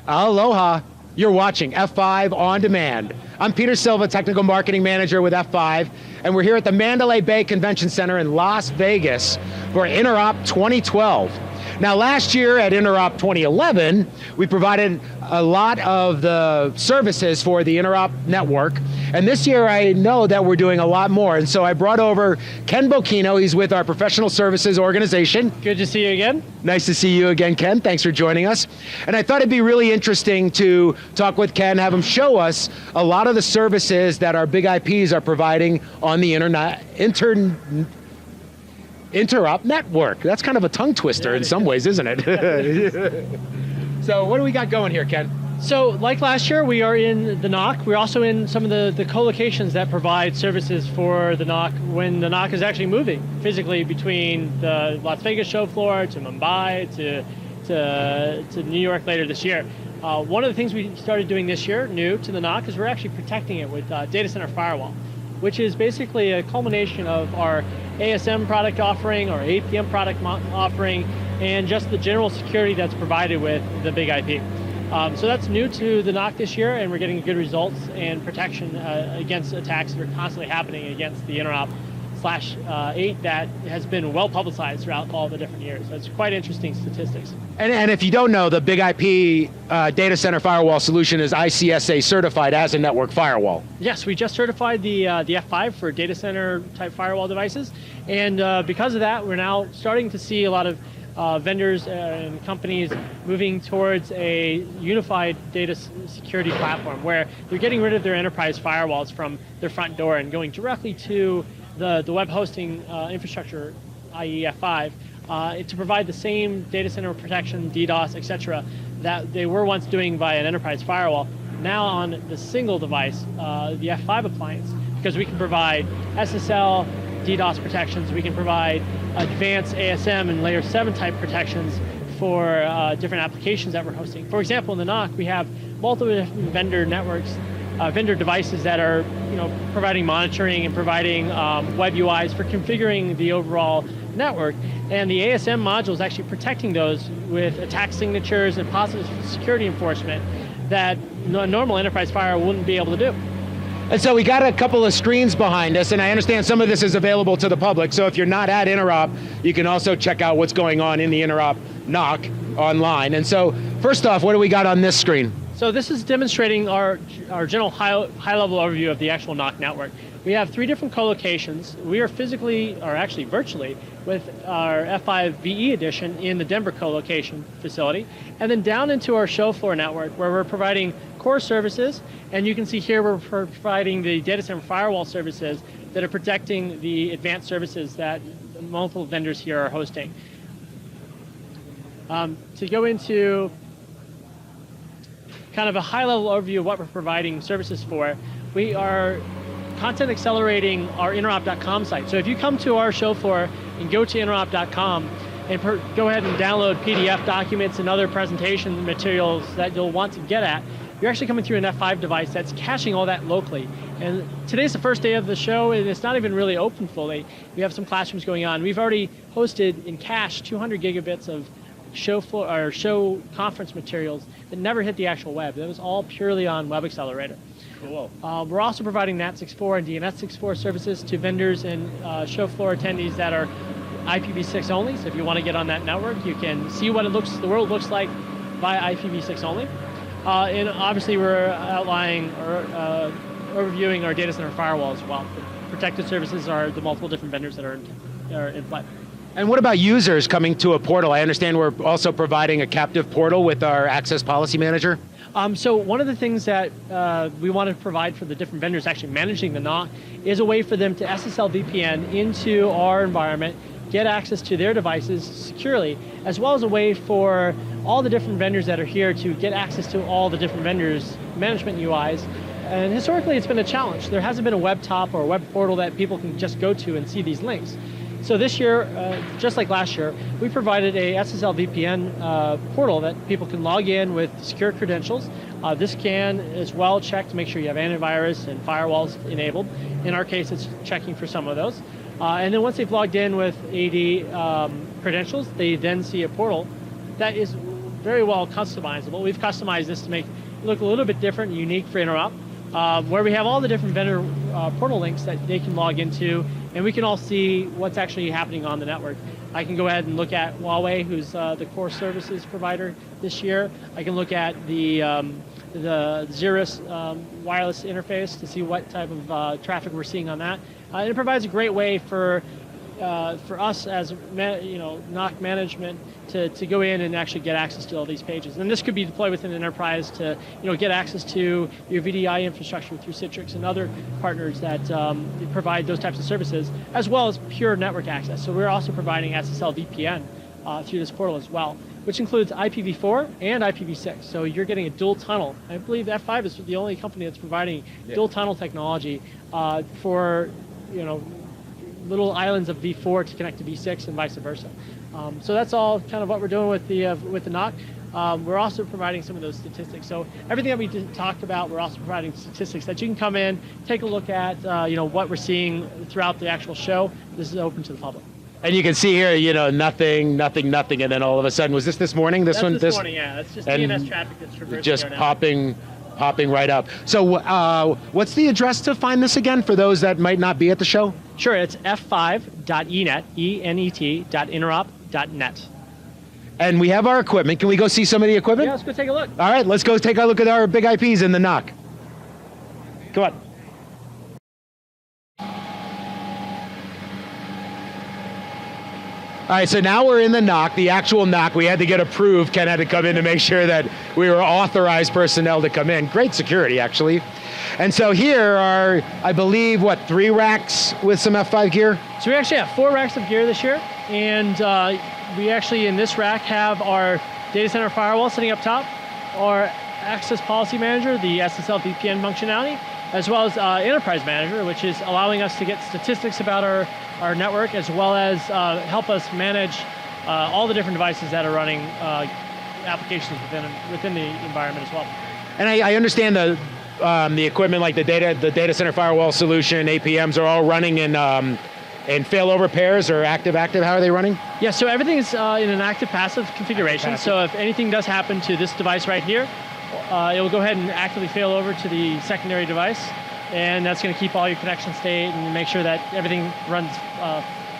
Aloha. You're watching F5 On Demand. I'm Peter Silva, Technical Marketing Manager with F5, and we're here at the Mandalay Bay Convention Center in Las Vegas for Interop 2012. Now last year at Interop 2011, we provided a lot of the services for the Interop network, and this year I know that we're doing a lot more, and so I brought over Ken Bocchino. He's with our professional services organization. Good to see you again. Nice to see you again, Ken. Thanks for joining us. And I thought it'd be really interesting to talk with Ken, have him show us a lot of the services that our big IPs are providing on the Interop network. That's kind of a tongue twister in some ways, isn't it? So what do we got going here, Ken? So like last year, we are in the NOC. We're also in some of the co-locations that provide services for the NOC when the NOC is actually moving physically between the Las Vegas show floor to Mumbai to New York later this year. One of the things we started doing this year, new to the NOC, is we're actually protecting it with data center firewall, which is basically a culmination of our ASM product offering, our APM product offering, and just the general security that's provided with the big IP. So that's new to the NOC this year, and we're getting good results and protection against attacks that are constantly happening against the Interop /8 that has been well publicized throughout all the different years. So it's quite interesting statistics. And if you don't know, the big IP data center firewall solution is ICSA certified as a network firewall. Yes, we just certified the F5 for data center type firewall devices, and because of that, we're now starting to see a lot of vendors and companies moving towards a unified data security platform where they're getting rid of their enterprise firewalls from their front door and going directly to the web hosting infrastructure, i.e. F5, to provide the same data center protection, DDoS, etc., that they were once doing via an enterprise firewall, now on the single device, the F5 appliance, because we can provide SSL, DDoS protections, we can provide advanced ASM and layer 7 type protections for different applications that we're hosting. For example, in the NOC, we have multiple different vendor networks, vendor devices that are providing monitoring and providing web UIs for configuring the overall network. And the ASM module is actually protecting those with attack signatures and positive security enforcement that a normal enterprise firewall wouldn't be able to do. And so we got a couple of screens behind us, and I understand some of this is available to the public, so if you're not at Interop, you can also check out what's going on in the Interop NOC online. And so, first off, what do we got on this screen? So this is demonstrating our general high-level overview of the actual NOC network. We have 3 different co-locations. We are physically, or actually virtually, with our F5 VE edition in the Denver co-location facility, and then down into our show floor network where we're providing core services, and you can see here we're providing the data center firewall services that are protecting the advanced services that multiple vendors here are hosting. To go into kind of a high-level overview of what we're providing services for, we are content accelerating our interop.com site. So if you come to our show floor and go to interop.com and go ahead and download PDF documents and other presentation materials that you'll want to get at, you're actually coming through an F5 device that's caching all that locally. And today's the first day of the show, and it's not even really open fully. We have some classrooms going on. We've already hosted in cache 200 gigabits of show floor or show conference materials that never hit the actual web. That was all purely on Web Accelerator. Cool. We're also providing NAT64 and DNS64 services to vendors and show floor attendees that are IPv6 only. So if you want to get on that network, you can see what the world looks like via IPv6 only. And obviously we're outlining or overviewing our data center firewall as well. The protected services are the multiple different vendors that are in play. And what about users coming to a portal? I understand we're also providing a captive portal with our Access Policy Manager. So one of the things that we want to provide for the different vendors actually managing the NOC is a way for them to SSL VPN into our environment, get access to their devices securely, as well as a way for all the different vendors that are here to get access to all the different vendors' management UIs. And historically, it's been a challenge. There hasn't been a web top or a web portal that people can just go to and see these links. So this year, just like last year, we provided a SSL VPN portal that people can log in with secure credentials. This can as well check to make sure you have antivirus and firewalls enabled. In our case, it's checking for some of those. And then once they've logged in with AD credentials, they then see a portal that is very well customizable. We've customized this to make it look a little bit different and unique for Interop, where we have all the different vendor portal links that they can log into, and we can all see what's actually happening on the network. I can go ahead and look at Huawei, who's the core services provider this year. I can look at the Xeris wireless interface to see what type of traffic we're seeing on that. And it provides a great way for us as NOC management to go in and actually get access to all these pages. And this could be deployed within the enterprise to get access to your VDI infrastructure through Citrix and other partners that provide those types of services, as well as pure network access. So we're also providing SSL VPN through this portal as well, which includes IPv4 and IPv6. So you're getting a dual tunnel. I believe F5 is the only company that's providing dual tunnel technology for little islands of V4 to connect to V6 and vice versa. So that's all kind of what we're doing with the NOC. We're also providing some of those statistics. So everything that we talked about, we're also providing statistics that you can come in, take a look at, what we're seeing throughout the actual show. This is open to the public. And you can see here, nothing, and then all of a sudden, was this morning? This morning, yeah. That's just DNS traffic that's traversing just our network. popping right up. So what's the address to find this again for those that might not be at the show? Sure, it's f5.enet, enet.interop.net. And we have our equipment. Can we go see some of the equipment? Yeah, let's go take a look. All right, let's go take a look at our big IPs in the NOC. Come on. All right, so now we're in the NOC, the actual NOC. We had to get approved. Ken had to come in to make sure that we were authorized personnel to come in. Great security, actually. And so here are, I believe, 3 racks with some F5 gear? So we actually have 4 racks of gear this year, and we actually, in this rack, have our data center firewall sitting up top, our access policy manager, the SSL VPN functionality, as well as enterprise manager, which is allowing us to get statistics about our network, as well as help us manage all the different devices that are running applications within the environment as well. And I understand the equipment, like the data center firewall solution, APMs, are all running in failover pairs or active. How are they running? Yeah, so everything is in an active-passive configuration. So if anything does happen to this device right here, it will go ahead and actively fail over to the secondary device, and that's going to keep all your connection state and make sure that everything runs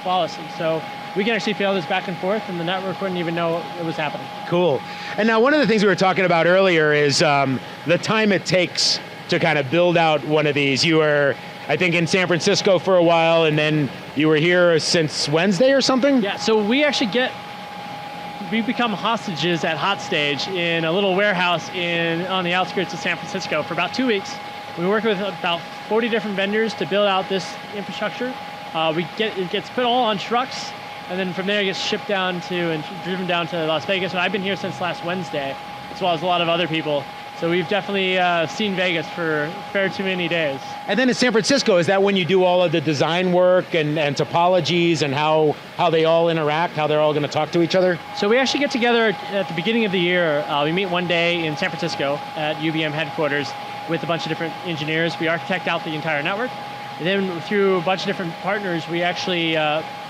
flawlessly. So we can actually fail this back and forth, and the network wouldn't even know it was happening. Cool. And now one of the things we were talking about earlier is the time it takes to kind of build out one of these. You were, I think, in San Francisco for a while, and then you were here since Wednesday or something? Yeah, so we actually we become hostages at Hot Stage in a little warehouse on the outskirts of San Francisco for about 2 weeks. We work with about 40 different vendors to build out this infrastructure. It gets put all on trucks, and then from there it gets shipped down and driven down to Las Vegas. And I've been here since last Wednesday, as well as a lot of other people. So we've definitely seen Vegas for fair too many days. And then in San Francisco, is that when you do all of the design work and topologies and how they all interact, how they're all going to talk to each other? So we actually get together at the beginning of the year. We meet one day in San Francisco at UBM headquarters with a bunch of different engineers. We architect out the entire network. And then through a bunch of different partners, we actually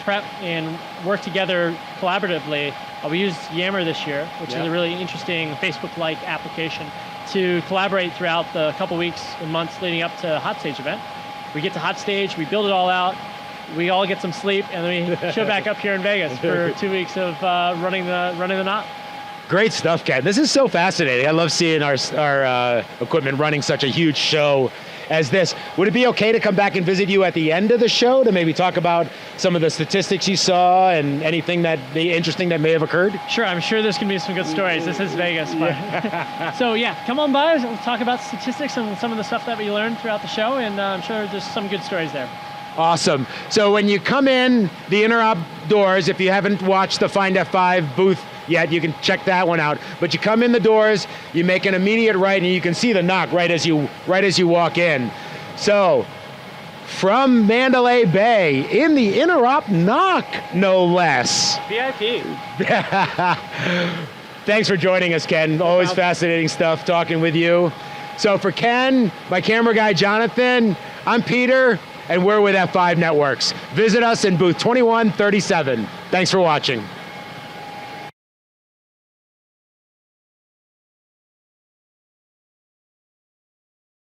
prep and work together collaboratively. We used Yammer this year, which is a really interesting Facebook-like application to collaborate throughout the couple weeks and months leading up to Hot Stage event. We get to Hot Stage, we build it all out, we all get some sleep, and then we show back up here in Vegas for 2 weeks of running the NOC. Great stuff, Ken. This is so fascinating. I love seeing our equipment running such a huge show as this. Would it be okay to come back and visit you at the end of the show to maybe talk about some of the statistics you saw and anything interesting that may have occurred? Sure, I'm sure there's going to be some good stories. This is Vegas. But so yeah, come on by. We'll talk about statistics and some of the stuff that we learned throughout the show, and I'm sure there's some good stories there. Awesome. So when you come in the Interop doors, if you haven't watched the Find F5 booth yet, you can check that one out. But you come in the doors, you make an immediate right, and you can see the NOC right as you walk in. So from Mandalay Bay in the Interop NOC, no less. VIP. Thanks for joining us, Ken. Always fascinating stuff talking with you. So for Ken, my camera guy Jonathan, I'm Peter, and we're with F5 Networks. Visit us in booth 2137. Thanks for watching.